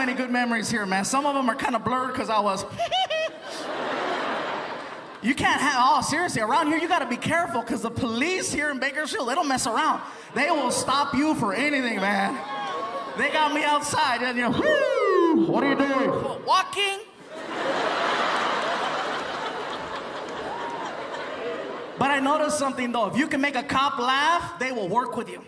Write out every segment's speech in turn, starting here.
many good memories here, man. Some of them are kind of blurred because I was... You can't have... Oh, seriously, around here, you got to be careful because the police here in Bakersfield, they don't mess around. They will stop you for anything, man. They got me outside, and you know, whoo, what are you doing? Walking. But I noticed something, though. If you can make a cop laugh, they will work with you.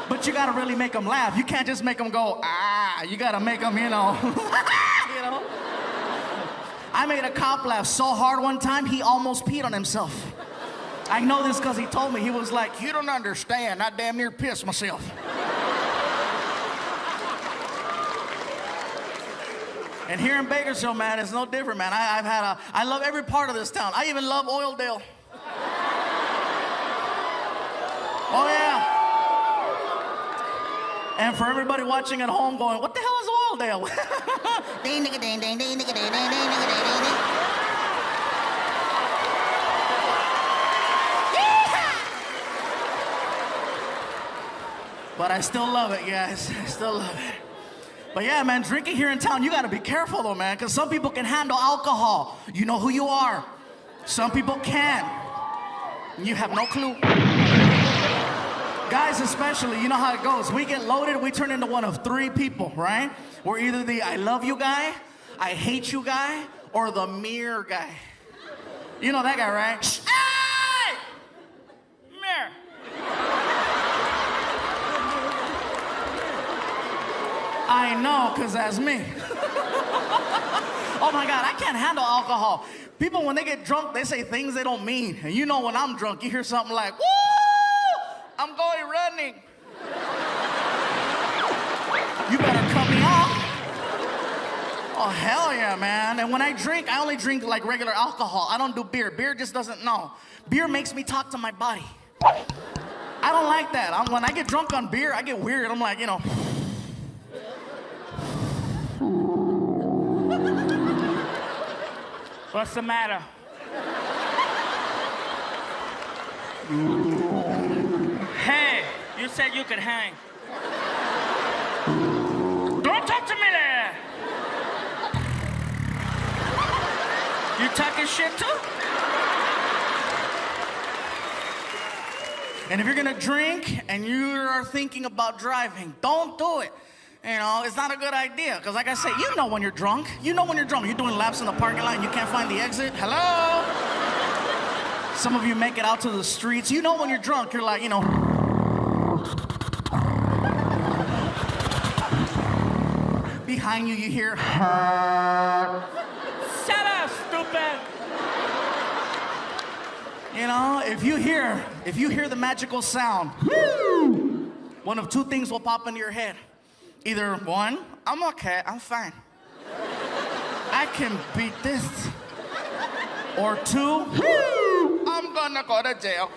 But you got to really make them laugh. You can't just make them go, ah. You got to make them, you know. You know? I made a cop laugh so hard one time, he almost peed on himself. I know this because he told me. He was like, you don't understand. I damn near pissed myself. And here in Bakersfield, man, it's no different, man. I love every part of this town. I even love Oildale. Oh, yeah. And for everybody watching at home going, what the hell is Oildale? But I still love it, guys. I still love it. But yeah, man, drinking here in town, you gotta be careful though, man, because some people can handle alcohol. You know who you are. Some people can't. You have no clue. Guys especially, you know how it goes. We get loaded, we turn into one of three people, right? We're either the I love you guy, I hate you guy, or the mirror guy. You know that guy, right? Hey! Mirror. I know, because that's me. Oh my God, I can't handle alcohol. People, when they get drunk, they say things they don't mean. And you know when I'm drunk, you hear something like, woo! I'm going running. You better cut me off. Oh, hell yeah, man. And when I drink, I only drink like regular alcohol. I don't do beer. Beer just doesn't know. Beer makes me talk to my body. I don't like that. When I get drunk on beer, I get weird. I'm like, you know. What's the matter? Hey, you said you could hang. Don't talk to me there. You talking shit too? And if you're gonna drink and you are thinking about driving, don't do it. You know, it's not a good idea. Because like I said, you know when you're drunk. You know when you're drunk. You're doing laps in the parking lot and you can't find the exit. Hello? Some of you make it out to the streets. You know when you're drunk, you're like, you know. Behind you, you hear. Shut up, stupid. You know, if you hear the magical sound, one of two things will pop into your head. Either one, I'm okay, I'm fine. I can beat this. Or two, I'm gonna go to jail.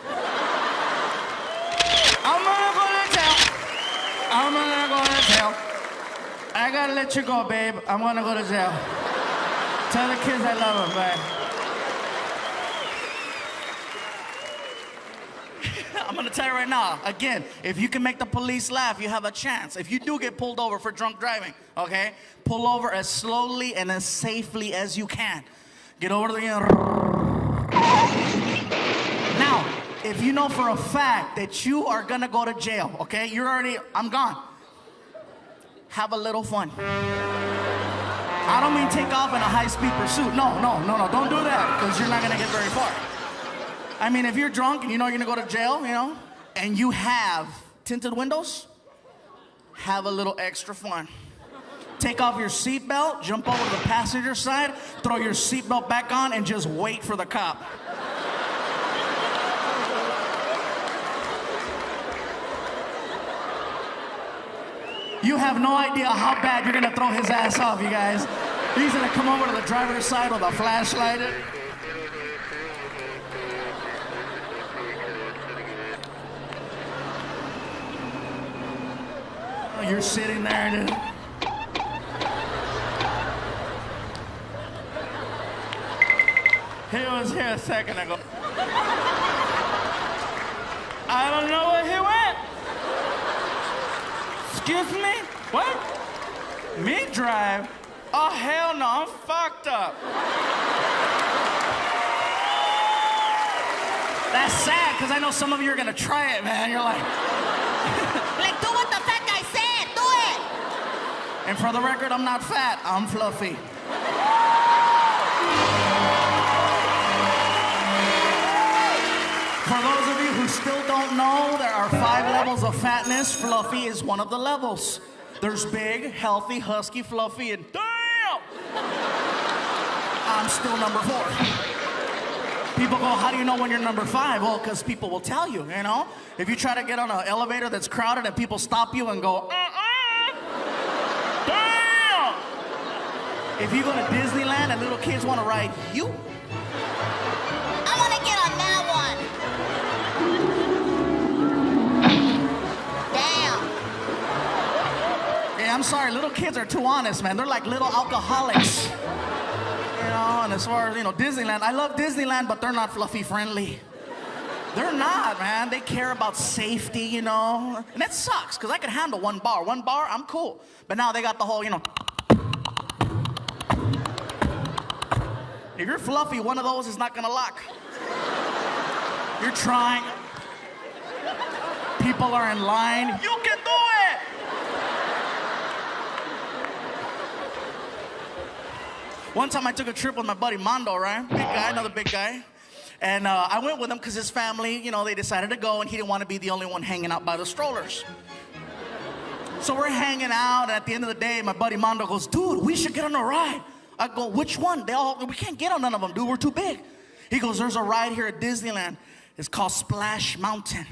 I'm gonna go to jail. I'm gonna go to jail. I gotta let you go, babe. I'm gonna go to jail. Tell the kids I love them, bye. I'm gonna tell you right now, again, if you can make the police laugh, you have a chance. If you do get pulled over for drunk driving, okay? Pull over as slowly and as safely as you can. Get over to the end. Now, if you know for a fact that you are gonna go to jail, okay? I'm gone. Have a little fun. I don't mean take off in a high-speed pursuit. No, don't do that, because you're not gonna get very far. I mean, if you're drunk and you know you're gonna go to jail, you know, and you have tinted windows, have a little extra fun. Take off your seatbelt, jump over to the passenger side, throw your seatbelt back on, and just wait for the cop. You have no idea how bad you're gonna throw his ass off, you guys. He's gonna come over to the driver's side with a flashlight. You're sitting there, dude. He was here a second ago. I don't know where he went. Excuse me? What? Me drive? Oh, hell no, I'm fucked up. That's sad, because I know some of you are going to try it, man. You're like... Like, do what the fat guy said. Do it. And for the record, I'm not fat. I'm fluffy. For those of you who still don't know, there are 5 levels of fatness. Fluffy is one of the levels. There's big, healthy, husky, fluffy, and damn! I'm still number 4. People go, how do you know when you're number 5? Well, because people will tell you, you know? If you try to get on an elevator that's crowded and people stop you and go, damn! If you go to Disneyland and little kids want to ride you, I want to get on that one. Damn. yeah, I'm sorry, little kids are too honest, man. They're like little alcoholics. You know, and as far as, you know, Disneyland, I love Disneyland, but they're not fluffy friendly. They're not, man. They care about safety, you know. And that sucks, because I can handle 1 bar. 1 bar, I'm cool. But now they got the whole, you know. If you're fluffy, one of those is not gonna lock. You're trying. People are in line. You can do it! One time I took a trip with my buddy Mondo, right? Big guy, another big guy. And I went with him because his family, you know, they decided to go and he didn't want to be the only one hanging out by the strollers. So we're hanging out, and at the end of the day, my buddy Mondo goes, dude, we should get on a ride. I go, which one? We can't get on none of them, dude, we're too big. He goes, there's a ride here at Disneyland. It's called Splash Mountain.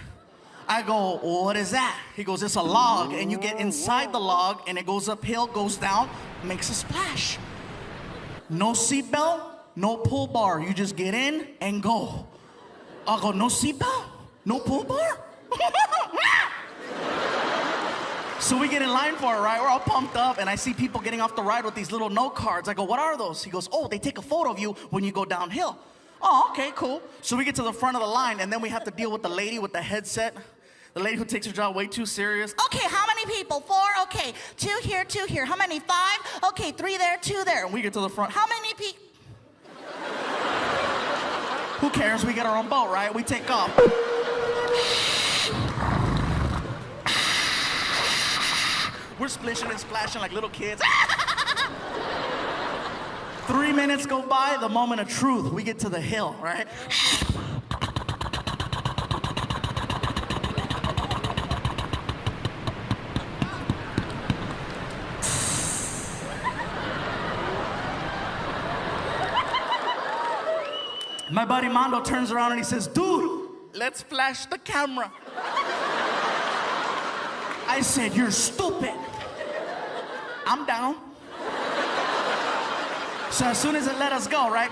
I go, what is that? He goes, it's a log, and you get inside the log, and it goes uphill, goes down, makes a splash. No seatbelt, no pull bar. You just get in and go. I go, no seatbelt, no pull bar? So we get in line for it, right? We're all pumped up, and I see people getting off the ride with these little note cards. I go, what are those? He goes, oh, they take a photo of you when you go downhill. Oh, okay, cool. So we get to the front of the line, and then we have to deal with the lady with the headset. The lady who takes her job way too serious. Okay, how many people? 4? Okay, 2 here, 2 here. How many? 5? Okay, 3 there, 2 there. And we get to the front. How many people? Who cares? We get our own boat, right? We take off. We're splishing and splashing like little kids. 3 minutes go by, the moment of truth. We get to the hill, right? My buddy Mondo turns around and he says, dude, let's flash the camera. I said, you're stupid. I'm down. So as soon as it let us go, right?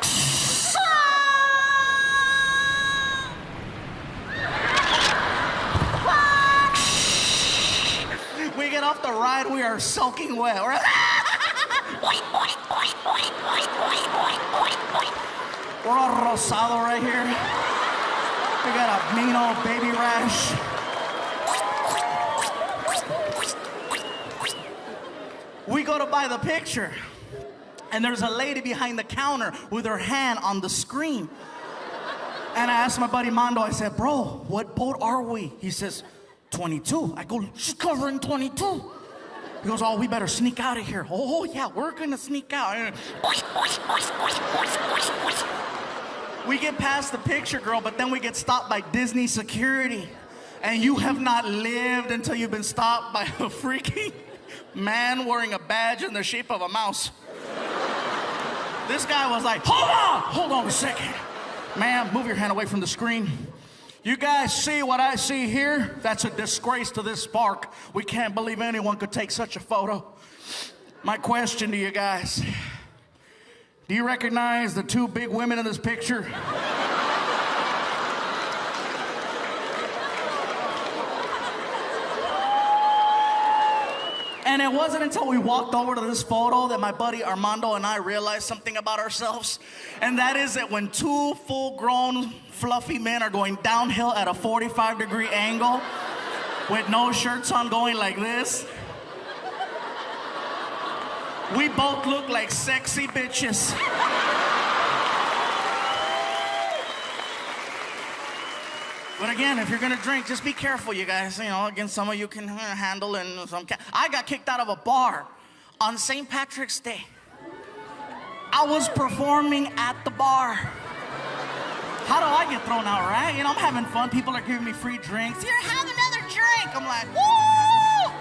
We get off the ride, we are soaking wet. We're all rosado right here. We got a mean old baby rash. We go to buy the picture, and there's a lady behind the counter with her hand on the screen. And I asked my buddy Mondo, I said, bro, what boat are we? He says, 22. I go, she's covering 22. He goes, oh, we better sneak out of here. Oh, yeah, we're gonna sneak out. We get past the picture girl, but then we get stopped by Disney security. And you have not lived until you've been stopped by a freaking man wearing a badge in the shape of a mouse. This guy was like, hold on a second. Ma'am, move your hand away from the screen. You guys see what I see here? That's a disgrace to this park. We can't believe anyone could take such a photo. My question to you guys, do you recognize the 2 big women in this picture? And it wasn't until we walked over to this photo that my buddy Armando and I realized something about ourselves. And that is that when 2 full-grown, fluffy men are going downhill at a 45-degree angle with no shirts on going like this, We both look like sexy bitches. But again, if you're gonna drink, just be careful, you guys. You know, again, some of you can handle and some can't. I got kicked out of a bar on St. Patrick's Day. I was performing at the bar. How do I get thrown out, right? You know, I'm having fun. People are giving me free drinks. Here, have another drink. I'm like, woo!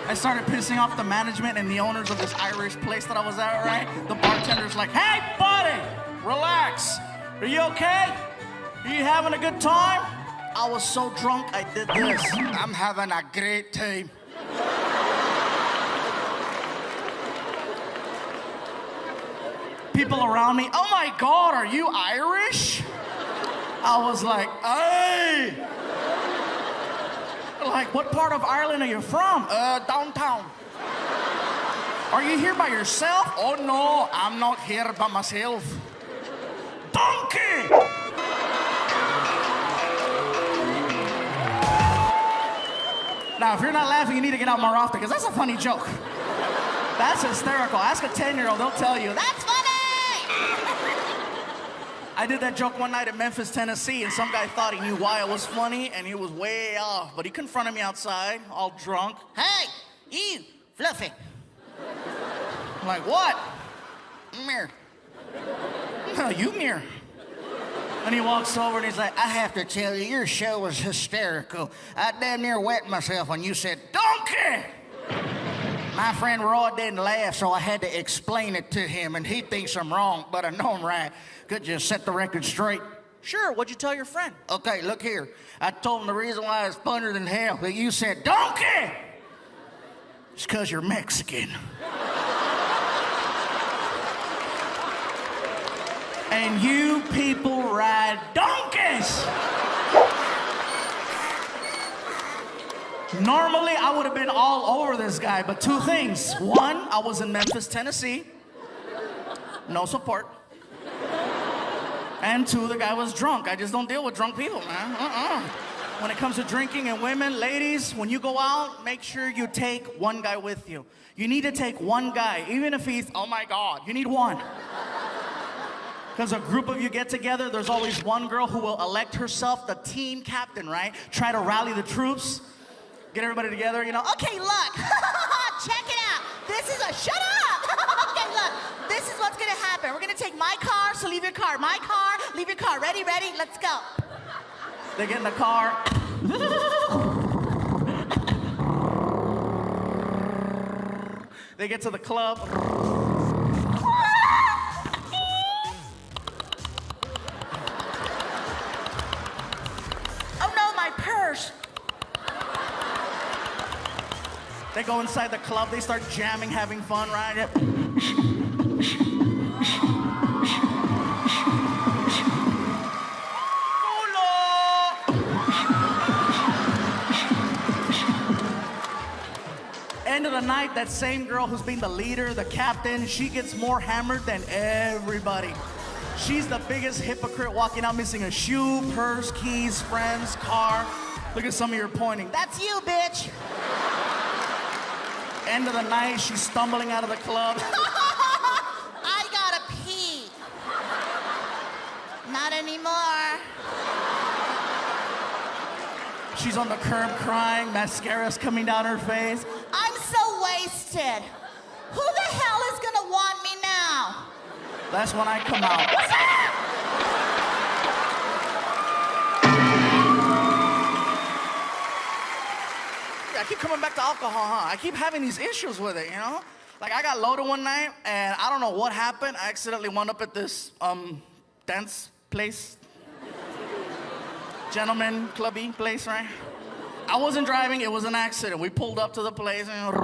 I started pissing off the management and the owners of this Irish place that I was at, right? The bartender's like, hey, buddy, relax. Are you okay? Are you having a good time? I was so drunk, I did this. I'm having a great time. People around me, oh my God, are you Irish? I was like, hey. Like, what part of Ireland are you from? Downtown. Are you here by yourself? Oh no, I'm not here by myself. Donkey! Now, if you're not laughing, you need to get out more often, because that's a funny joke. That's hysterical. Ask a 10-year-old, they'll tell you, that's funny! I did that joke one night in Memphis, Tennessee, and some guy thought he knew why it was funny, and he was way off. But he confronted me outside, all drunk. Hey, you, Fluffy. I'm like, what? Mirror. No, you mirror. And he walks over and he's like, I have to tell you, your show was hysterical. I damn near wet myself when you said, donkey! My friend Roy didn't laugh, so I had to explain it to him, and he thinks I'm wrong, but I know I'm right. Could you set the record straight? Sure, what'd you tell your friend? Okay, look here. I told him the reason why it's funnier than hell that you said, donkey! It's because you're Mexican. And you people ride donkeys! Normally, I would have been all over this guy, but two things. One, I was in Memphis, Tennessee. No support. And two, the guy was drunk. I just don't deal with drunk people, man. When it comes to drinking and women, ladies, when you go out, make sure you take one guy with you. You need to take one guy, even if he's, oh my God, you need one. Because a group of you get together, there's always one girl who will elect herself the team captain, right? Try to rally the troops. Get everybody together, you know. Okay, look. Check it out. This is a, shut up. Okay, look. This is what's going to happen. We're going to take my car, so leave your car. My car, leave your car. Ready, ready? Let's go. They get in the car. They get to the club. Oh no, my purse. They go inside the club, they start jamming, having fun, right? End of the night, that same girl who's being the leader, the captain, she gets more hammered than everybody. She's the biggest hypocrite, walking out missing a shoe, purse, keys, friends, car. Look at some of you pointing. That's you, bitch. End of the night, she's stumbling out of the club. I gotta pee. Not anymore. She's on the curb crying, mascara's coming down her face. I'm so wasted. Who the hell is gonna want me now? That's when I come out. What's up? I keep coming back to alcohol, huh? I keep having these issues with it, you know? Like, I got loaded one night, and I don't know what happened. I accidentally wound up at this, dance place. Gentleman clubby place, right? I wasn't driving, it was an accident. We pulled up to the place, and...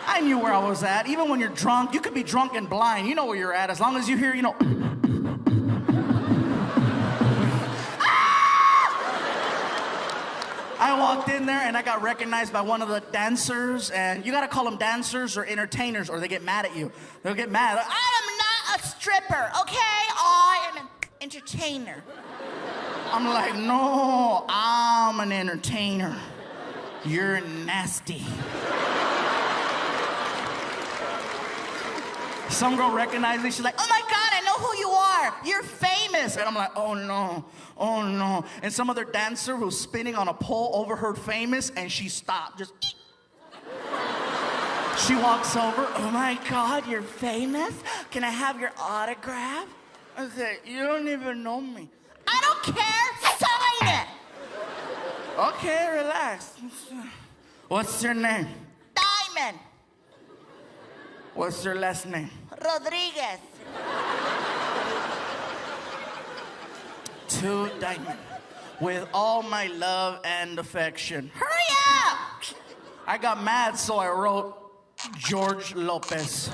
I knew where I was at. Even when you're drunk, you could be drunk and blind. You know where you're at, as long as you hear, you know... I walked in there and I got recognized by one of the dancers, and you gotta call them dancers or entertainers or they get mad at you. They'll get mad. I am not a stripper, okay? I am an entertainer. I'm like, no, I'm an entertainer. You're nasty. Some girl recognized me. She's like, oh my God, I know who you are. You're famous. And I'm like, oh no, oh no. And some other dancer who's spinning on a pole overheard famous and she stopped. Just. She walks over. Oh my God, you're famous? Can I have your autograph? I said, you don't even know me. I don't care. Sign it. Okay, relax. What's your name? Diamond. What's your last name? Rodriguez. To Diamond. With all my love and affection. Hurry up. I got mad, so I wrote George Lopez.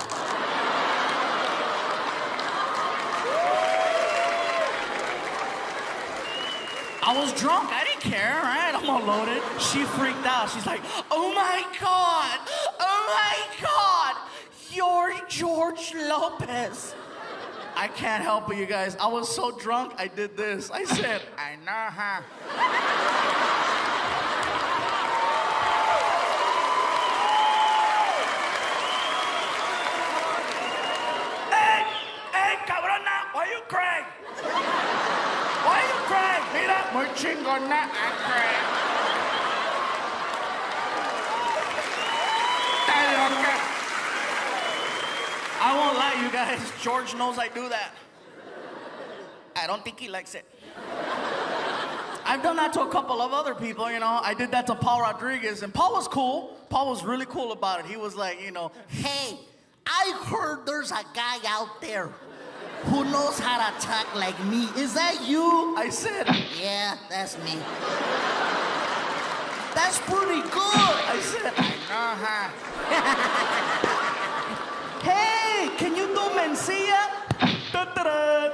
I was drunk. I didn't care, right? I'm all loaded. She freaked out. She's like, oh my God. Oh my God. You're George Lopez. I can't help it, you guys. I was so drunk, I did this. I said, I know, huh? Hey, cabrona, why you crying? Why you crying? Mira, muy chingona, I cry. I won't lie, you guys. George knows I do that. I don't think he likes it. I've done that to a couple of other people, you know. I did that to Paul Rodriguez, and Paul was cool. Paul was really cool about it. He was like, you know, Hey, I heard there's a guy out there who knows how to talk like me. Is that you? I said, Yeah, that's me. That's pretty good. I said, I know, huh? Hey, can you do Mencia? Da-da-da.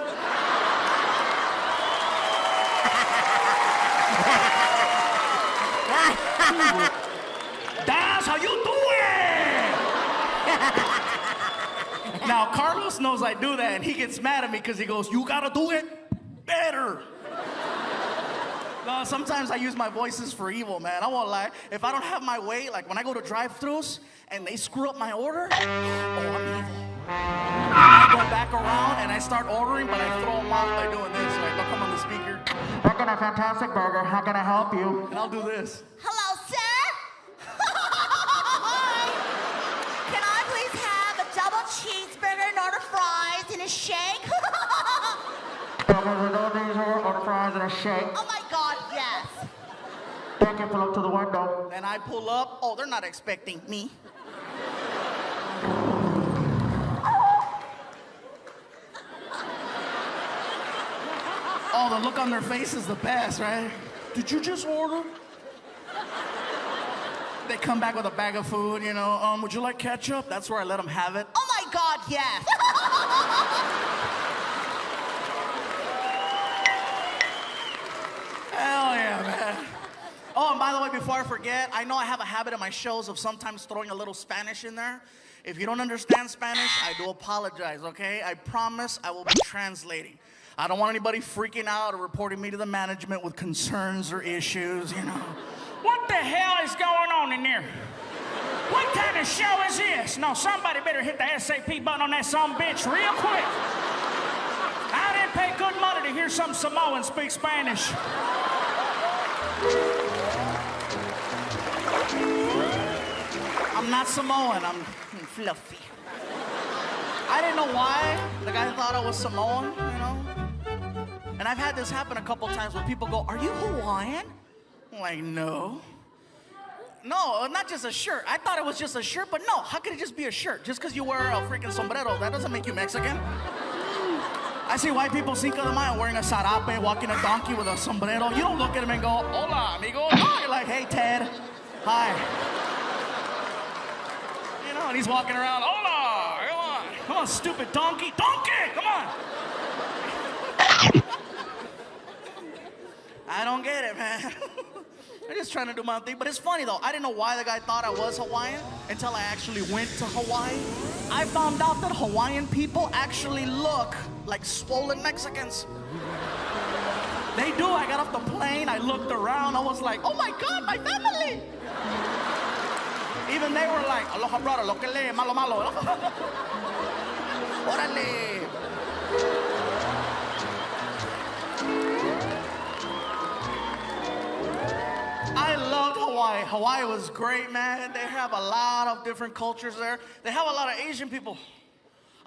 That's how you do it! Now, Carlos knows I do that, and he gets mad at me because he goes, you gotta do it better. No, sometimes I use my voices for evil, man. I won't lie. If I don't have my way, like when I go to drive-thrus and they screw up my order, oh, I'm evil. I go back around and I start ordering, but I throw them off by doing this. Like, they'll come on the speaker. We're getting a fantastic burger. How can I help you? And I'll do this. Hello, sir. Can I please have a double cheeseburger and order fries and a shake? Order fries and a shake. Oh my God, yes. Thank you, pull up to the window. And I pull up. Oh, they're not expecting me. Oh, the look on their face is the best, right? Did you just order? They come back with a bag of food, you know. Would you like ketchup? That's where I let them have it. Oh my God, yes. Hell yeah, man. Oh, and by the way, before I forget, I know I have a habit in my shows of sometimes throwing a little Spanish in there. If you don't understand Spanish, I do apologize, okay? I promise I will be translating. I don't want anybody freaking out or reporting me to the management with concerns or issues, you know. What the hell is going on in there? What kind of show is this? No, somebody better hit the SAP button on that sumbitch real quick. I didn't pay good money to hear some Samoan speak Spanish. I'm not Samoan, I'm fluffy. I didn't know why the guy thought I was Samoan, you know? And I've had this happen a couple times where people go, are you Hawaiian? I'm like, no. No, not just a shirt. I thought it was just a shirt, but no, how could it just be a shirt? Just because you wear a freaking sombrero, that doesn't make you Mexican. I see white people, Cinco de Mayo, wearing a sarape, walking a donkey with a sombrero. You don't look at him and go, hola, amigo. No, you're like, hey, Ted. Hi. You know, and he's walking around, hola, come on. Come on, stupid donkey. Donkey, come on. I don't get it, man. I'm just trying to do my thing. But it's funny, though. I didn't know why the guy thought I was Hawaiian until I actually went to Hawaii. I found out that Hawaiian people actually look like swollen Mexicans. They do. I got off the plane. I looked around. I was like, oh my God, my family. Even they were like, aloha brother, lo que le, malo malo. Órale. I loved Hawaii. Hawaii was great, man. They have a lot of different cultures there. They have a lot of Asian people.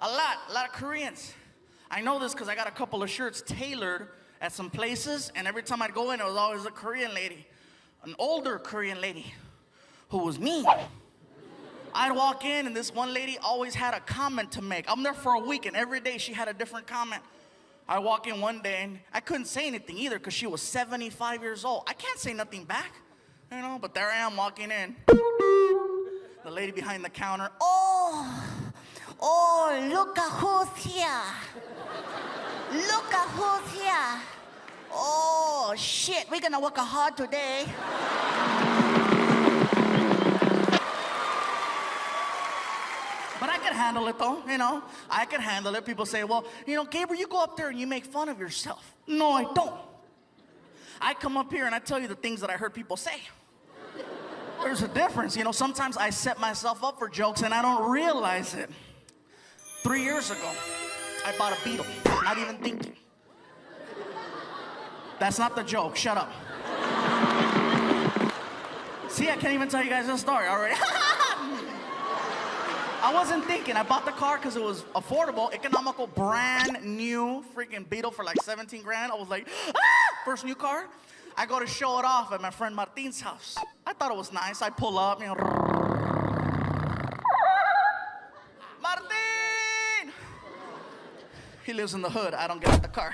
A lot of Koreans. I know this because I got a couple of shirts tailored at some places, and every time I'd go in, it was always a Korean lady, an older Korean lady who was mean. I'd walk in, and this one lady always had a comment to make. I'm there for a week, and every day she had a different comment. I walk in one day, and I couldn't say anything either because she was 75 years old. I can't say nothing back, you know, but there I am walking in. The lady behind the counter, Oh, look at who's here. Look at who's here. Oh, shit, we're gonna work hard today. But I could handle it though, you know. I could handle it. People say, well, you know, Gabriel, you go up there and you make fun of yourself. No, I don't. I come up here and I tell you the things that I heard people say. There's a difference, you know. Sometimes I set myself up for jokes and I don't realize it. 3 years ago, I bought a Beetle, not even thinking. That's not the joke, shut up. See, I can't even tell you guys this story already. I wasn't thinking. I bought the car because it was affordable, economical, brand new freaking Beetle for like 17 grand. I was like, first new car. I go to show it off at my friend Martin's house. I thought it was nice. I pull up, you know. Martin! He lives in the hood. I don't get out the car.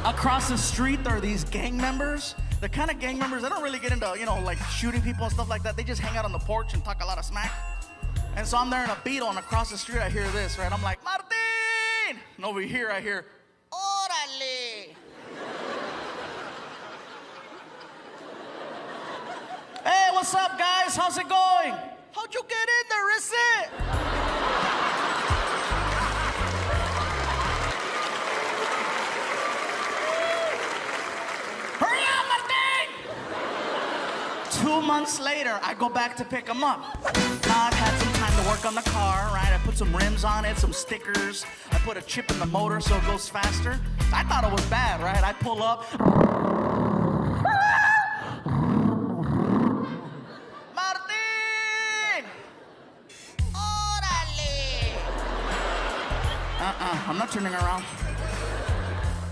Across the street, there are these gang members. The kind of gang members, they don't really get into, you know, like shooting people and stuff like that. They just hang out on the porch and talk a lot of smack. And so I'm there in a Beetle, and across the street, I hear this, right? I'm like, Martin! And over here, I hear, Órale! Hey, what's up, guys? How's it going? How'd you get in there? Is it? Hurry up, Martin! 2 months later, I go back to pick him up. Now I've had some time to work on the car, right? I put some rims on it, some stickers. I put a chip in the motor so it goes faster. I thought it was bad, right? I pull up. Martin! Órale! I'm not turning around.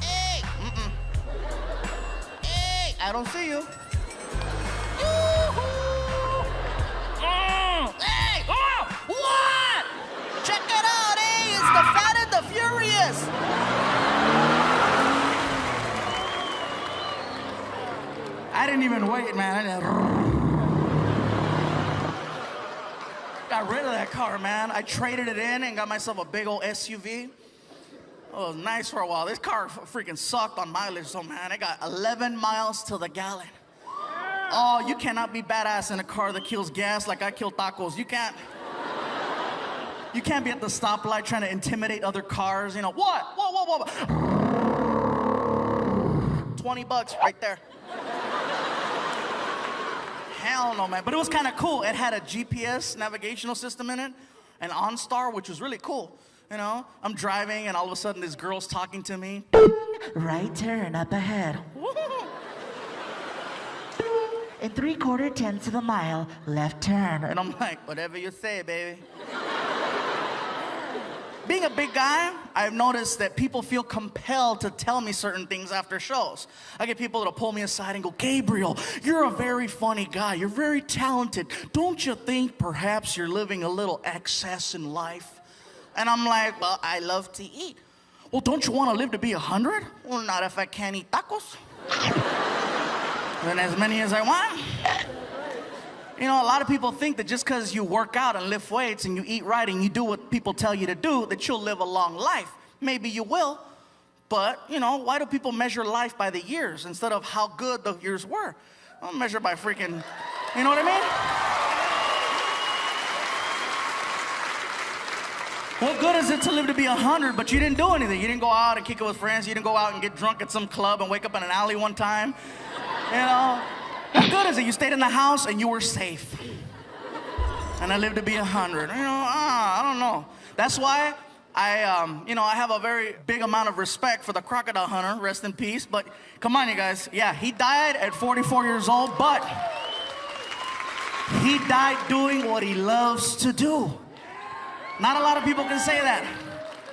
Hey! Hey! I don't see you. Hey! Oh! What? Check it out, hey! It's the Fat and the Furious! I didn't even wait, man. Got rid of that car, man. I traded it in and got myself a big old SUV. Oh, it was nice for a while. This car freaking sucked on mileage, so man, I got 11 miles to the gallon. Oh, you cannot be badass in a car that kills gas like I kill tacos. You can't be at the stoplight trying to intimidate other cars. You know, what? Whoa. $20 right there. Hell no, man. But it was kind of cool. It had a GPS navigational system in it, an OnStar, which was really cool. You know, I'm driving and all of a sudden this girl's talking to me. Right turn up ahead. In 3/4 tenths of a mile, left turn. And I'm like, whatever you say, baby. Being a big guy, I've noticed that people feel compelled to tell me certain things after shows. I get people that'll pull me aside and go, Gabriel, you're a very funny guy. You're very talented. Don't you think perhaps you're living a little excess in life? And I'm like, well, I love to eat. Well, don't you want to live to be 100? Well, not if I can't eat tacos. Then as many as I want. You know, a lot of people think that just because you work out and lift weights and you eat right and you do what people tell you to do, that you'll live a long life. Maybe you will, but, you know, why do people measure life by the years instead of how good the years were? I'll measure by freaking, you know what I mean? What good is it to live to be 100, but you didn't do anything? You didn't go out and kick it with friends. You didn't go out and get drunk at some club and wake up in an alley one time. You know? What good is it? You stayed in the house and you were safe. And I lived to be 100. I don't know. That's why I have a very big amount of respect for the crocodile hunter. Rest in peace. But come on, you guys. Yeah, he died at 44 years old, but he died doing what he loves to do. Not a lot of people can say that.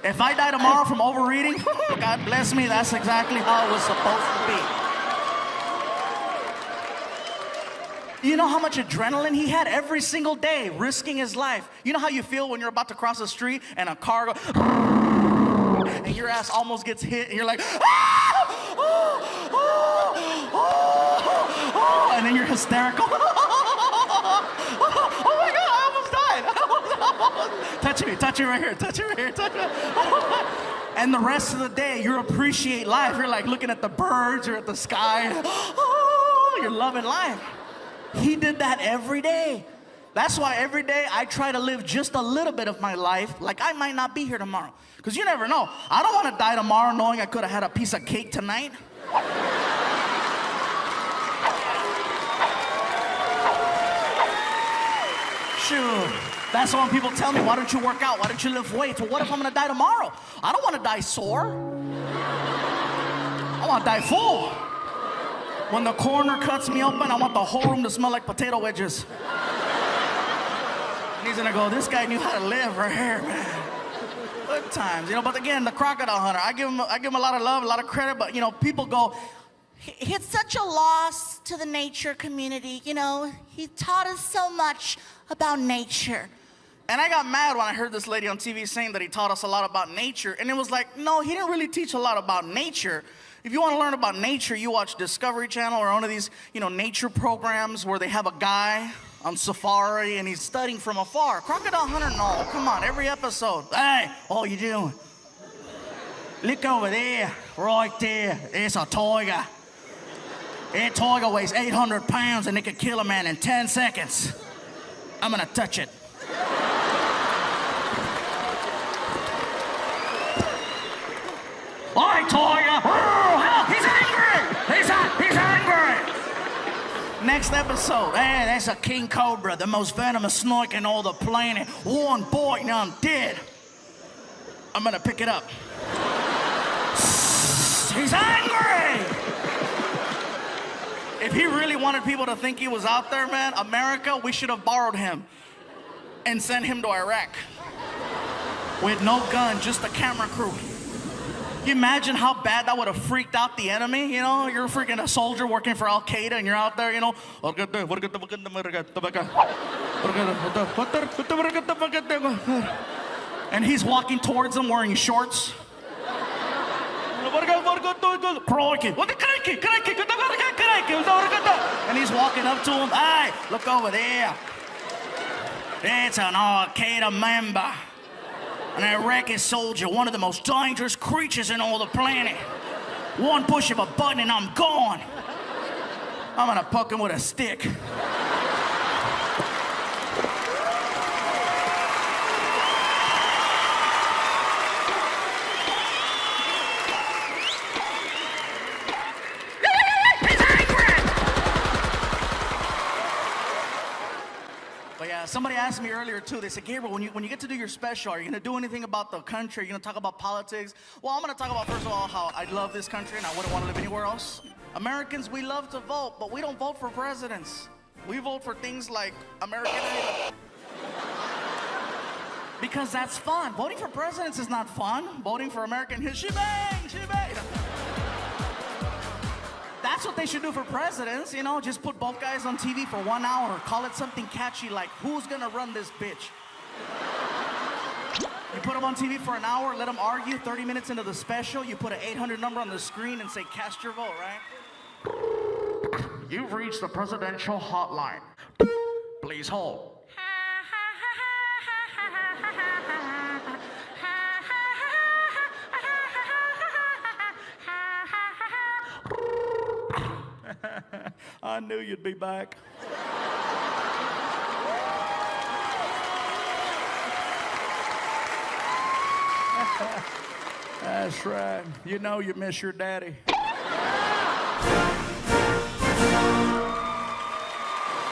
If I die tomorrow from overeating, God bless me, that's exactly how it was supposed to be. You know how much adrenaline he had every single day, risking his life. You know how you feel when you're about to cross the street and a car goes, and your ass almost gets hit, and you're like, and then you're hysterical. Oh my God, I almost died. Touch me right here, touch me right here, touch me. And the rest of the day, you appreciate life. You're like looking at the birds, you're at the sky. Oh, you're loving life. He did that every day. That's why every day I try to live just a little bit of my life like I might not be here tomorrow. Because you never know. I don't want to die tomorrow knowing I could have had a piece of cake tonight. Shoot. That's why when people tell me, why don't you work out? Why don't you lift weights? Well, what if I'm going to die tomorrow? I don't want to die sore. I want to die full. When the coroner cuts me open, I want the whole room to smell like potato wedges. And he's going to go, this guy knew how to live right here, man. Good times. But again, the crocodile hunter, I give him a lot of love, a lot of credit, but, people go, It's such a loss to the nature community. He taught us so much about nature. And I got mad when I heard this lady on TV saying that he taught us a lot about nature. And it was like, no, he didn't really teach a lot about nature. If you want to learn about nature, you watch Discovery Channel or one of these, nature programs where they have a guy on safari and he's studying from afar. Crocodile hunter, no, come on, every episode. Hey, what you doing? Look over there, right there. It's a tiger. That tiger weighs 800 pounds and it could kill a man in 10 seconds. I'm gonna touch it. Oi, tiger! Oh, he's angry! He's angry! Next episode, hey, that's a king cobra, the most venomous snake in all the planet. One bite and I'm dead. I'm gonna pick it up. He's angry! If he really wanted people to think he was out there, man, America, we should have borrowed him and sent him to Iraq. With no gun, just a camera crew. Can you imagine how bad that would have freaked out the enemy? You're freaking a soldier working for Al-Qaeda and you're out there, and he's walking towards them wearing shorts. And he's walking up to him. Hey, look over there. It's an Al-Qaeda member. An Iraqi soldier, one of the most dangerous creatures in all the planet. One push of a button and I'm gone. I'm gonna poke him with a stick. Somebody asked me earlier too, they said, Gabriel, when you get to do your special, are you going to do anything about the country? Are you going to talk about politics? Well, I'm going to talk about, first of all, how I love this country and I wouldn't want to live anywhere else. Americans, we love to vote, but we don't vote for presidents. We vote for things like American Idol. Because that's fun. Voting for presidents is not fun. Voting for American history, she bang. That's what they should do for presidents, just put both guys on TV for 1 hour, call it something catchy like, who's gonna run this bitch? You put them on TV for an hour, let them argue, 30 minutes into the special, you put an 800 number on the screen and say, cast your vote, right? You've reached the presidential hotline. Please hold. I knew you'd be back. That's right. You know you miss your daddy.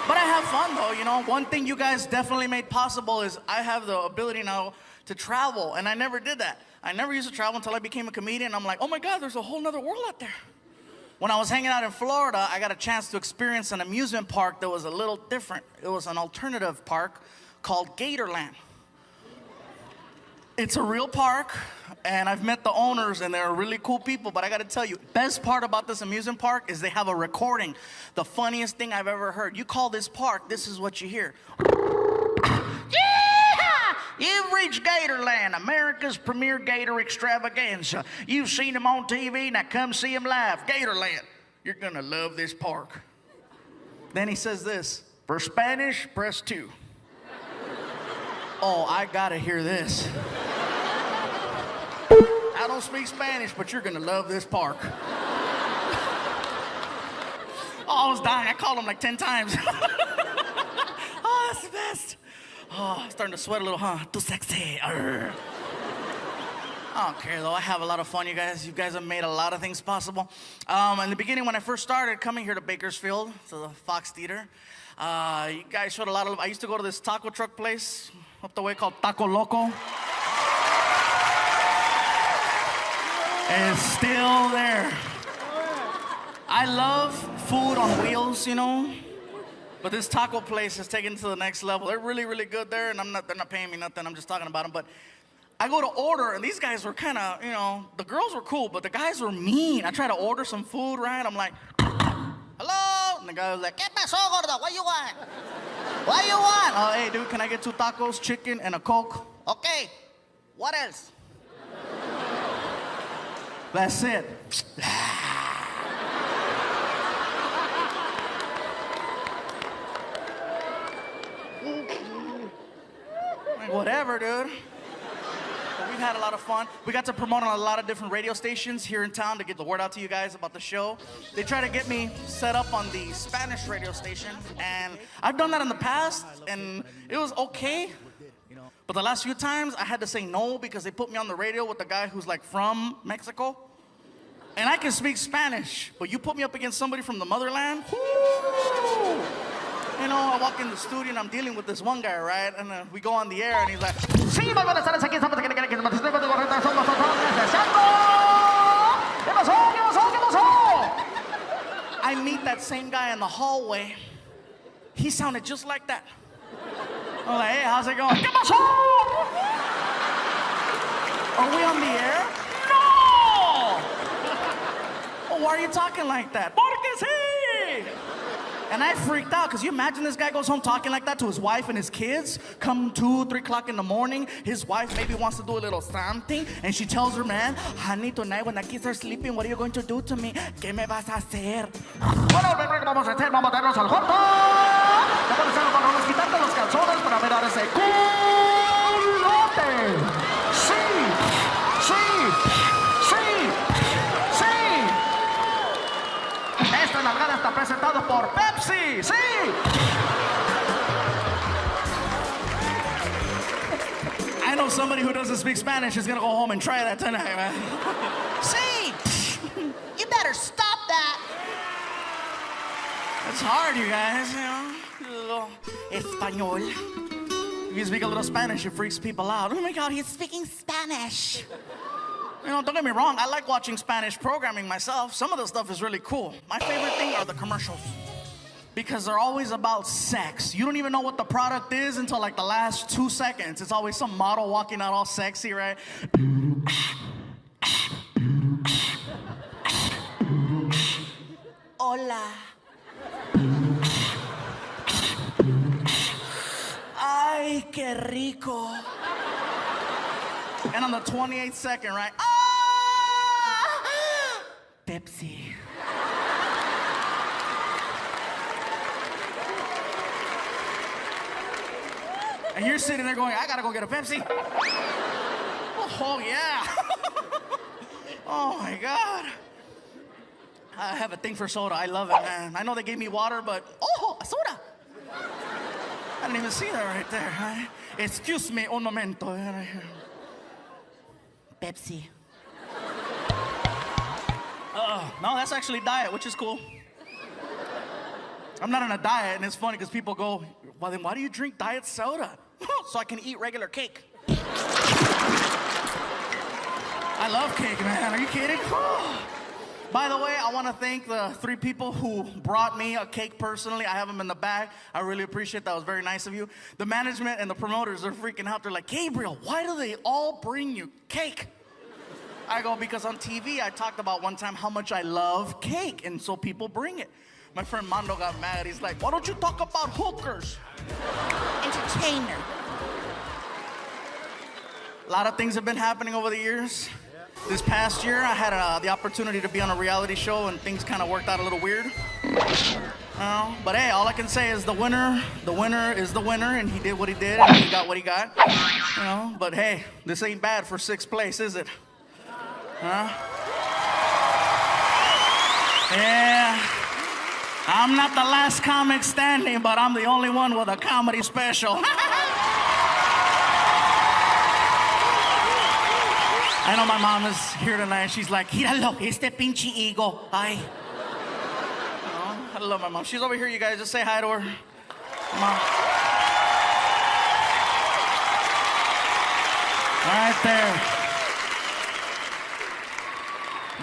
But I have fun though, you know. One thing you guys definitely made possible is I have the ability now to travel, and I never did that. I never used to travel until I became a comedian. I'm like, oh my God, there's a whole nother world out there. When I was hanging out in Florida, I got a chance to experience an amusement park that was a little different. It was an alternative park called Gatorland. It's a real park, and I've met the owners, and they're really cool people, but I gotta tell you, best part about this amusement park is they have a recording. The funniest thing I've ever heard. You call this park, this is what you hear. Yeah! You've reached Gatorland, America's premier gator extravaganza. You've seen them on TV, now come see them live. Gatorland, you're gonna love this park. Then he says this, for Spanish, press 2. Oh, I gotta hear this. I don't speak Spanish, but you're gonna love this park. Oh, I was dying. I called him like 10 times. Oh, that's the best. Oh, I'm starting to sweat a little, huh? Too sexy. Arr. I don't care though. I have a lot of fun, you guys. You guys have made a lot of things possible. In the beginning, when I first started coming here to Bakersfield, to the Fox Theater, you guys showed a lot of love. I used to go to this taco truck place up the way called Taco Loco. It's still there. I love food on wheels, you know, but this taco place is taken to the next level. They're really, really good there, and they're not paying me nothing. I'm just talking about them. But I go to order, and these guys were kind of, you know, the girls were cool, but the guys were mean. I try to order some food, right? I'm like, hello? And the guy was like, ¿Qué pasó, gordo? What you want? What you want? Oh, hey, dude, can I get 2 tacos, chicken, and a Coke? Okay. What else? That's it. Like, whatever, dude. But we've had a lot of fun. We got to promote on a lot of different radio stations here in town to get the word out to you guys about the show. They try to get me set up on the Spanish radio station, and I've done that in the past, and it was okay. But the last few times, I had to say no because they put me on the radio with the guy who's like from Mexico. And I can speak Spanish, but you put me up against somebody from the motherland, whoo! You know, I walk in the studio and I'm dealing with this one guy, right? And we go on the air and he's like, sí, muy buenas tardes, aquí estamos. I meet that same guy in the hallway. He sounded just like that. I'm like, hey, how's it going? ¿Qué pasó? Are we on the air? No! Well, why are you talking like that? Porque sí! And I freaked out, because you imagine this guy goes home talking like that to his wife and his kids, come 2, 3 o'clock in the morning, his wife maybe wants to do a little something, and she tells her man, honey, tonight when the kids are sleeping, what are you going to do to me? ¿Qué me vas a hacer? Bueno, vamos a hacer, vamos a darnos al joto. Vamos a quitarte los calzones para mirar ese culote. Sí, sí, sí, sí. Esta nalgada está presentada por Pepsi, sí. I know somebody who doesn't speak Spanish is gonna go home and try that tonight, man. See, you better stop that. It's hard, you guys, you know. A little Espanol. If you speak a little Spanish, it freaks people out. Oh my God, he's speaking Spanish. You know, don't get me wrong, I like watching Spanish programming myself. Some of the stuff is really cool. My favorite thing are the commercials, because they're always about sex. You don't even know what the product is until like the last 2 seconds. It's always some model walking out all sexy, right? Hola. Ay, qué rico. And on the 28th second, right? Ah! Pepsi. And you're sitting there going, I gotta go get a Pepsi. Oh, yeah. Oh, my God. I have a thing for soda. I love it, man. I know they gave me water, but, oh, a soda. I didn't even see that right there. Right? Excuse me un momento. Pepsi. No, that's actually diet, which is cool. I'm not on a diet, and it's funny because people go, well, then why do you drink diet soda? So I can eat regular cake. I love cake, man. Are you kidding? By the way, I want to thank the 3 people who brought me a cake personally. I have them in the bag. I really appreciate that. It was very nice of you. The management and the promoters are freaking out. They're like, Gabriel, why do they all bring you cake? I go, because on TV, I talked about one time how much I love cake, and so people bring it. My friend Mando got mad. He's like, why don't you talk about hookers? Entertainer. A lot of things have been happening over the years. This past year, I had the opportunity to be on a reality show, and things kind of worked out a little weird. But hey, all I can say is the winner is the winner, and he did what he did, and he got what he got. But hey, this ain't bad for 6th place, is it? Yeah. I'm not the last comic standing, but I'm the only one with a comedy special. I know my mom is here tonight. She's like, míralo, este pinche ego. Ay. I love my mom. She's over here, you guys. Just say hi to her. Mom. Right there.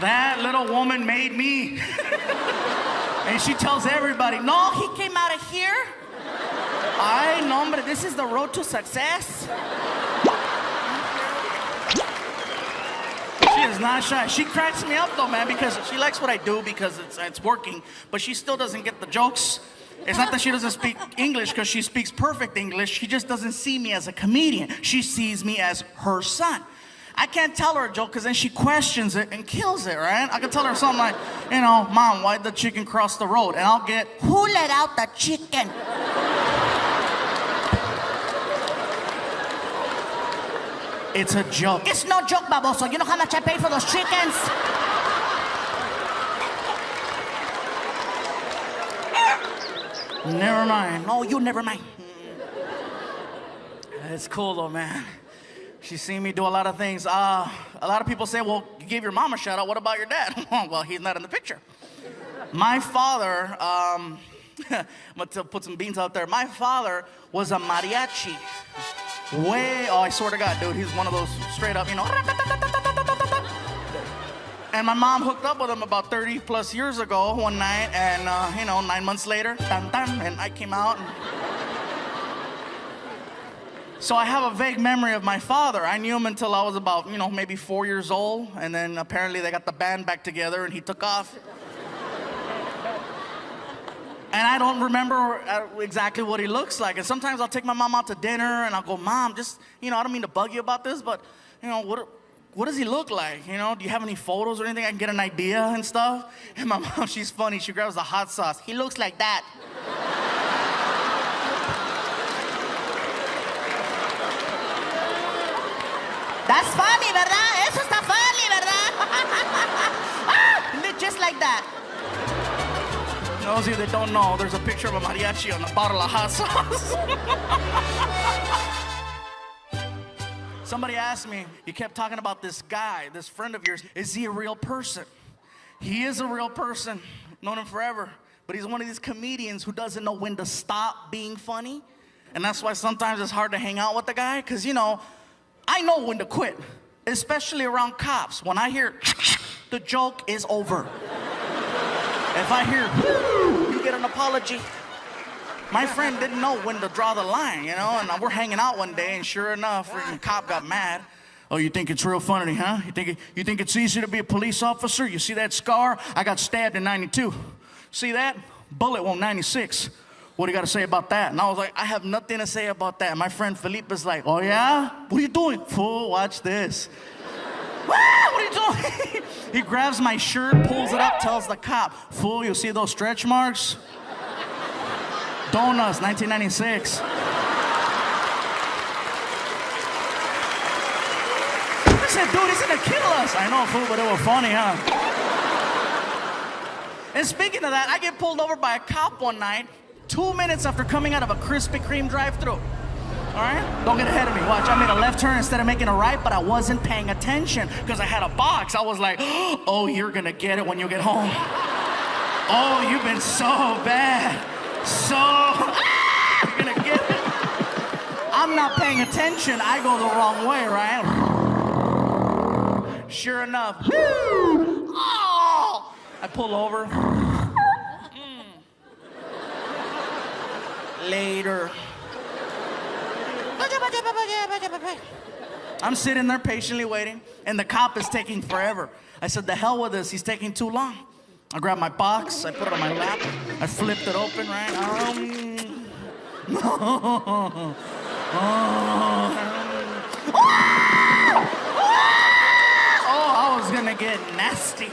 That little woman made me. And she tells everybody, no, he came out of here. Ay, no, hombre, this is the road to success. She is not shy. She cracks me up though, man, because she likes what I do because it's working, but she still doesn't get the jokes. It's not that she doesn't speak English, because she speaks perfect English. She just doesn't see me as a comedian. She sees me as her son. I can't tell her a joke because then she questions it and kills it, right? I can tell her something like, Mom, why'd the chicken cross the road? And I'll get, who let out the chicken? It's a joke. It's no joke, baboso. You know how much I pay for those chickens? Never mind. No, you never mind. It's cool though, man. She's seen me do a lot of things. A lot of people say, well, you gave your mom a shout out. What about your dad? Well, he's not in the picture. My father, I'm gonna put some beans out there. My father was a mariachi. I swear to God, dude, he's one of those straight up, And my mom hooked up with him about 30 plus years ago one night, and 9 months later, and I came out. So I have a vague memory of my father. I knew him until I was about, maybe 4 years old, and then apparently they got the band back together and he took off. And I don't remember exactly what he looks like. And sometimes I'll take my mom out to dinner and I'll go, Mom, just, I don't mean to bug you about this, but, what does he look like? Do you have any photos or anything I can get an idea and stuff? And my mom, she's funny. She grabs the hot sauce. He looks like that. That's funny, ¿verdad? Eso está funny, ¿verdad? Just like that. Those of you that don't know, there's a picture of a mariachi on a bottle of hot sauce. Somebody asked me, you kept talking about this guy, this friend of yours. Is he a real person? He is a real person. Known him forever. But he's one of these comedians who doesn't know when to stop being funny. And that's why sometimes it's hard to hang out with the guy. Because, I know when to quit. Especially around cops. When I hear, the joke is over. If I hear, you get an apology. My friend didn't know when to draw the line, and we're hanging out one day, and sure enough, freaking cop got mad. Oh, you think it's real funny, huh? You think it's easy to be a police officer? You see that scar? I got stabbed in 92. See that? Bullet wound 96. What do you got to say about that? And I was like, I have nothing to say about that. My friend Felipe is like, oh yeah? What are you doing? Fool, watch this. What are you doing? He grabs my shirt, pulls it up, tells the cop, fool, you see those stretch marks? Donuts, 1996. I said, dude, he's gonna kill us. I know, fool, but it was funny, huh? And speaking of that, I get pulled over by a cop one night, 2 minutes after coming out of a Krispy Kreme drive-thru. All right? Don't get ahead of me. Watch, I made a left turn instead of making a right, but I wasn't paying attention because I had a box. I was like, oh, you're gonna get it when you get home. Oh, you've been so bad. You're gonna get it. I'm not paying attention. I go the wrong way, right? Sure enough. Oh! I pull over. Later. I'm sitting there patiently waiting, and the cop is taking forever. I said, the hell with this, he's taking too long. I grabbed my box, I put it on my lap, I flipped it open, right? Oh, I was gonna get nasty.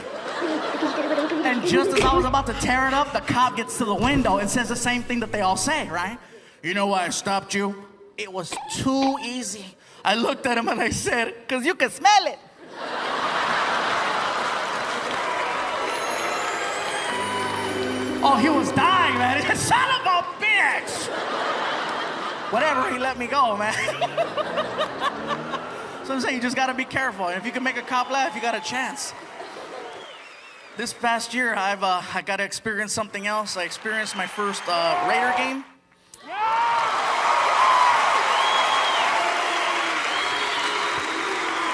And just as I was about to tear it up, the cop gets to the window and says the same thing that they all say, right? You know why I stopped you? It was too easy. I looked at him and I said, because you can smell it. Oh, he was dying, man. Son of a bitch! Whatever, he let me go, man. So I'm saying, you just gotta be careful. And if you can make a cop laugh, you got a chance. This past year, I got to experience something else. I experienced my first Raider game.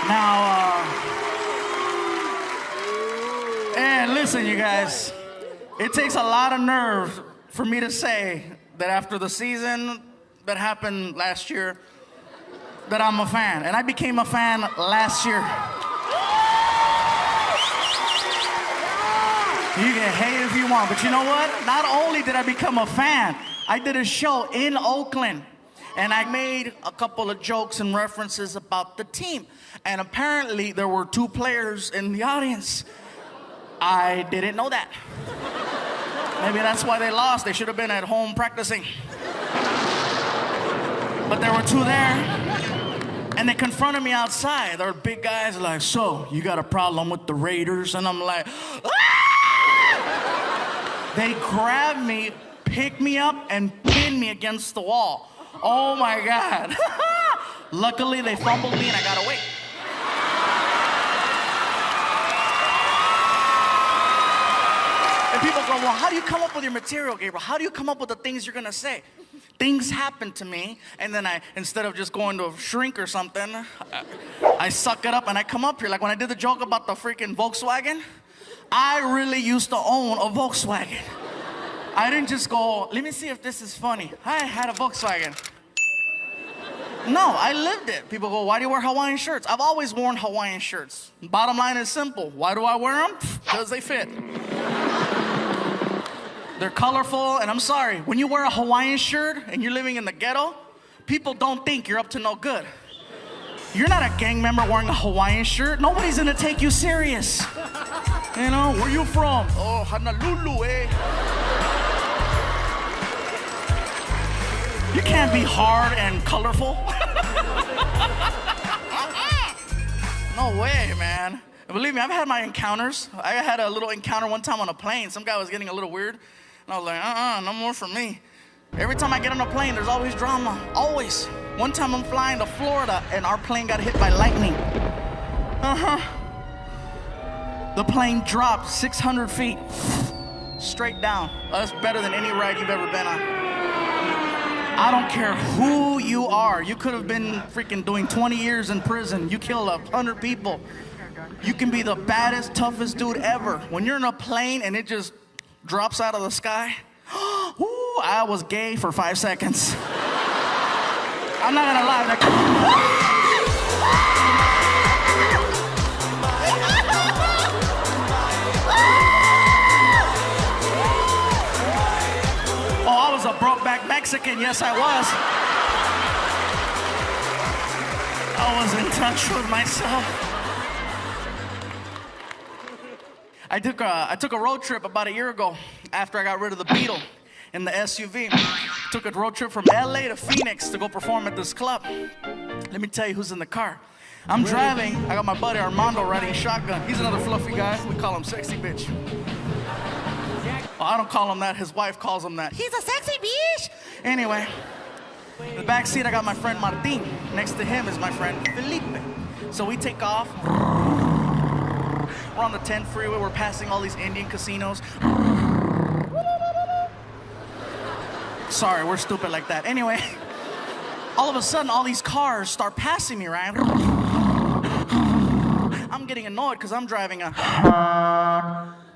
Now, and listen, you guys, it takes a lot of nerve for me to say that after the season that happened last year, that I'm a fan. And I became a fan last year. You can hate it if you want, but you know what? Not only did I become a fan, I did a show in Oakland, and I made a couple of jokes and references about the team. And apparently, there were 2 players in the audience. I didn't know that. Maybe that's why they lost. They should have been at home practicing. But there were 2 there, and they confronted me outside. They were big guys, like, so, you got a problem with the Raiders? And I'm like, ah! They grabbed me, picked me up, and pinned me against the wall. Oh my God. Luckily, they fumbled me and I got away. And people go, well, how do you come up with your material, Gabriel? How do you come up with the things you're gonna say? Things happen to me, and then instead of just going to a shrink or something, I suck it up and I come up here. Like when I did the joke about the freaking Volkswagen, I really used to own a Volkswagen. I didn't just go, let me see if this is funny. I had a Volkswagen. No, I lived it. People go, why do you wear Hawaiian shirts? I've always worn Hawaiian shirts. Bottom line is simple. Why do I wear them? Because they fit. They're colorful, and I'm sorry, when you wear a Hawaiian shirt and you're living in the ghetto, people don't think you're up to no good. You're not a gang member wearing a Hawaiian shirt. Nobody's gonna take you serious. You know, where you from? Oh, Honolulu, eh? You can't be hard and colorful. No way, man. And believe me, I've had my encounters. I had a little encounter one time on a plane. Some guy was getting a little weird. And I was like, no more for me. Every time I get on a plane, there's always drama. Always. One time I'm flying to Florida and our plane got hit by lightning. The plane dropped 600 feet straight down. That's better than any ride you've ever been on. I don't care who you are. You could have been freaking doing 20 years in prison. You killed 100 people. You can be the baddest, toughest dude ever. When you're in a plane and it just drops out of the sky, ooh, I was gay for 5 seconds. I'm not gonna lie. Oh, I was a brokeback Mexican. Yes, I was. I was in touch with myself. I took a road trip about a year ago after I got rid of the Beetle in the SUV. Took a road trip from LA to Phoenix to go perform at this club. Let me tell you who's in the car. I'm driving. I got my buddy Armando riding shotgun. He's another fluffy guy. We call him Sexy Bitch. Oh, I don't call him that. His wife calls him that. He's a sexy bitch. Anyway, In the back seat, I got my friend Martin. Next to him is my friend Felipe. So we take off. We're on the 10 freeway. We're passing all these Indian casinos. Sorry, we're stupid like that. Anyway, all of a sudden, all these cars start passing me, right? I'm getting annoyed because I'm driving a...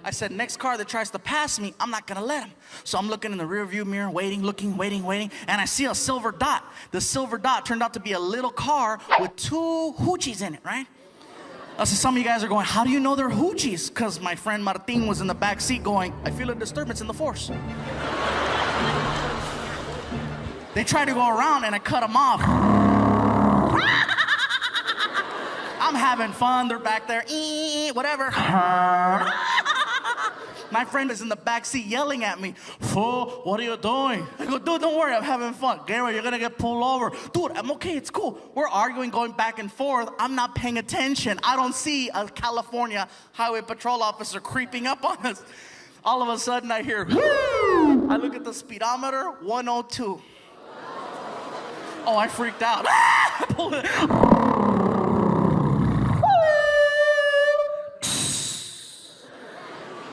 I said, next car that tries to pass me, I'm not gonna let him. So I'm looking in the rear view mirror, waiting, waiting, and I see a silver dot. The silver dot turned out to be a little car with 2 hoochies in it, right? So some of you guys are going, how do you know they're hoochies? Because my friend Martin was in the back seat going, I feel a disturbance in the force. They tried to go around and I cut them off. I'm having fun, they're back there, whatever. My friend is in the back seat yelling at me, fool, what are you doing? I go, dude, don't worry, I'm having fun. Gabriel, you're gonna get pulled over. Dude, I'm okay, it's cool. We're arguing, going back and forth. I'm not paying attention. I don't see a California highway patrol officer creeping up on us. All of a sudden I hear, whoo! I look at the speedometer, 102. Oh, I freaked out. I pulled it.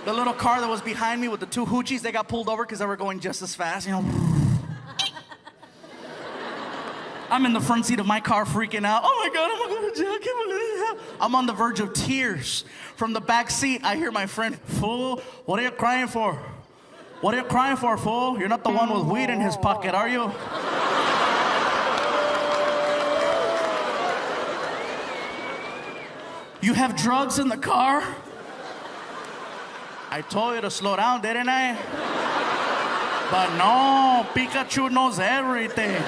The little car that was behind me with the 2 hoochies, they got pulled over because they were going just as fast, you know. I'm in the front seat of my car freaking out. Oh my God, I'm going to jail. I can't believe it. I'm on the verge of tears. From the back seat, I hear my friend, fool, what are you crying for? What are you crying for, fool? You're not the one with weed in his pocket, are you? You have drugs in the car? I told you to slow down, didn't I? But no, Pikachu knows everything.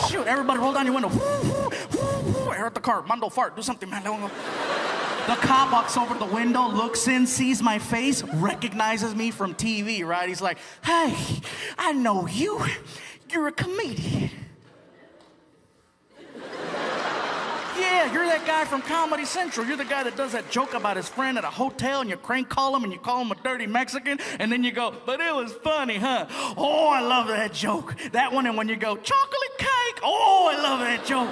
Shoot, everybody roll down your window. I heard the car. Mando, fart, do something, man. The cop walks over the window, looks in, sees my face, recognizes me from TV, right? He's like, hey, I know you. You're a comedian. Yeah, you're that guy from Comedy Central. You're the guy that does that joke about his friend at a hotel and you crank call him and you call him a dirty Mexican and then you go, but it was funny, huh? Oh, I love that joke. That one, and when you go, chocolate cake. Oh, I love that joke.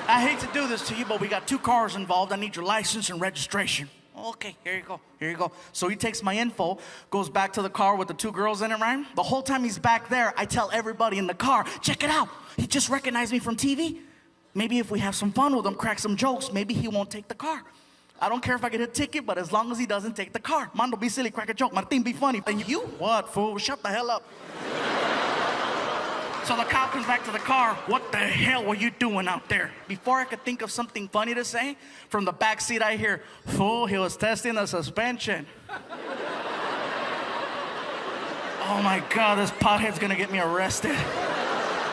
I hate to do this to you, but we got 2 cars involved. I need your license and registration. Okay, here you go, here you go. So he takes my info, goes back to the car with the 2 girls in it, right? The whole time he's back there, I tell everybody in the car, check it out. He just recognized me from TV. Maybe if we have some fun with him, crack some jokes, maybe he won't take the car. I don't care if I get a ticket, but as long as he doesn't take the car. Mando, be silly, crack a joke. Martin, be funny. And you? What, fool? Shut the hell up. So the cop comes back to the car. What the hell were you doing out there? Before I could think of something funny to say, from the back seat I hear, fool, he was testing the suspension. Oh my God, this pothead's gonna get me arrested.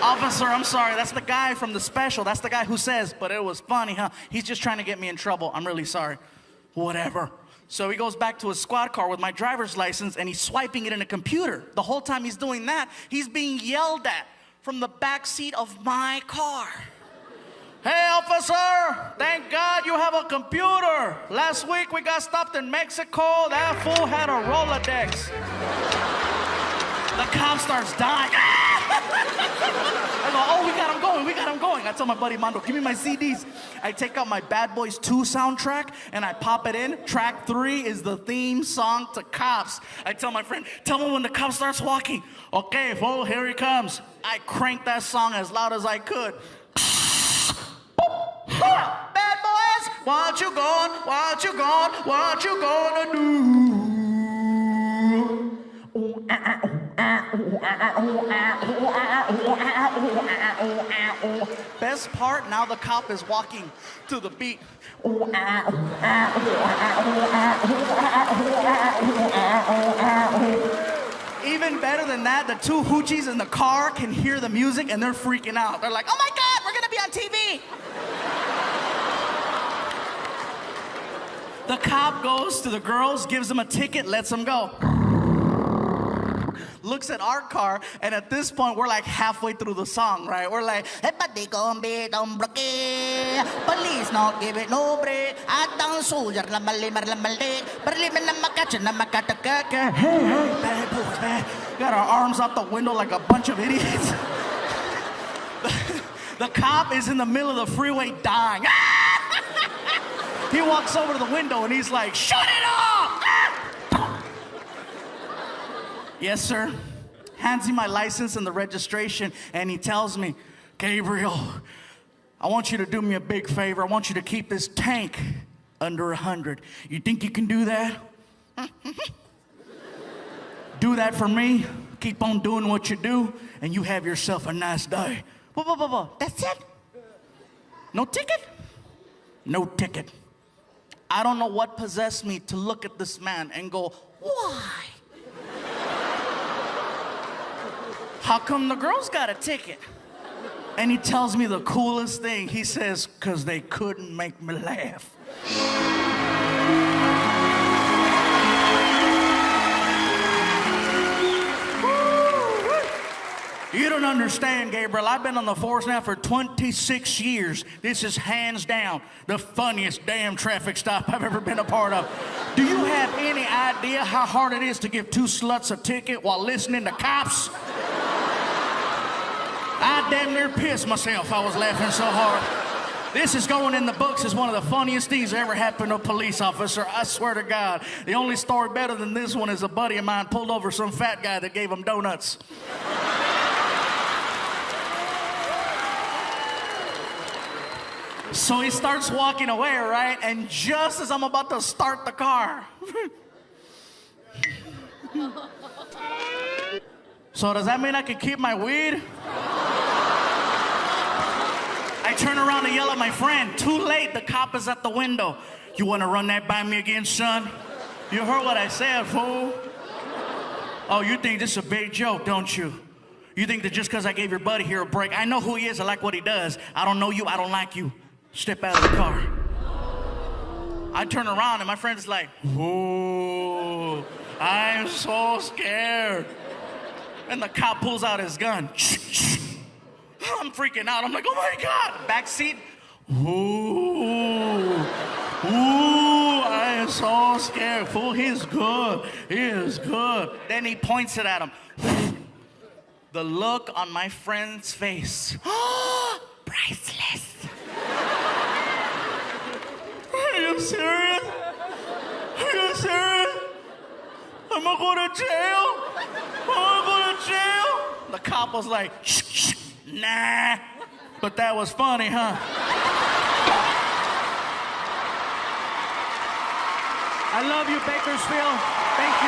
Officer, I'm sorry, that's the guy from the special. That's the guy who says, but it was funny, huh? He's just trying to get me in trouble. I'm really sorry. Whatever. So he goes back to his squad car with my driver's license and he's swiping it in a computer. The whole time he's doing that, he's being yelled at from the back seat of my car. Hey, officer, thank God you have a computer. Last week we got stopped in Mexico. That fool had a Rolodex. The cop starts dying. I go, oh, we got him going. I tell my buddy Mando, give me my CDs. I take out my Bad Boys 2 soundtrack and I pop it in. Track 3 is the theme song to Cops. I tell my friend, tell me when the cop starts walking. Okay, fool, here he comes. I cranked that song as loud as I could. Bad boys, what you gone, what you gone, what you gonna do? Best part, now the cop is walking to the beat. Even better than that, the 2 hoochies in the car can hear the music and they're freaking out. They're like, oh my God, we're gonna be on TV. The cop goes to the girls, gives them a ticket, lets them go. Looks at our car, and at this point, we're like halfway through the song, right? We're like, police not give it no break. I down soldier, hey, bad boys, bad. got our arms out the window like a bunch of idiots. The cop is in the middle of the freeway dying. He walks over to the window and he's like, shut it off! Yes, sir. Hands me my license and the registration, and he tells me, Gabriel, I want you to do me a big favor. I want you to keep this tank under 100. You think you can do that? Do that for me. Keep on doing what you do, and you have yourself a nice day. That's it? No ticket? No ticket. I don't know what possessed me to look at this man and go, why? How come the girls got a ticket? And he tells me the coolest thing. He says, because they couldn't make me laugh. You don't understand, Gabriel. I've been on the force now for 26 years. This is hands down the funniest damn traffic stop I've ever been a part of. Do you have any idea how hard it is to give two sluts a ticket while listening to cops? I damn near pissed myself. I was laughing so hard. This is going in the books as one of the funniest things that ever happened to a police officer. I swear to God. The only story better than this one is a buddy of mine pulled over some fat guy that gave him donuts. So he starts walking away, right? And just as I'm about to start the car. So does that mean I can keep my weed? I turn around and yell at my friend. Too late, the cop is at the window. You want to run that by me again, son? You heard what I said, fool. Oh, you think this is a big joke, don't you? You think that just because I gave your buddy here a break, I know who he is, I like what he does. I don't know you, I don't like you. Step out of the car. I turn around and my friend's like, ooh, I'm so scared. And the cop pulls out his gun. I'm freaking out. I'm like, oh my God. Back seat. Ooh, I am so scared. Fool, he's good. He is good. Then he points it at him. The look on my friend's face. Priceless. Are you serious? Are you serious? I'm gonna go to jail? I'm gonna go to jail? The cop was like, shh, nah. But that was funny, huh? I love you, Bakersfield. Thank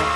you.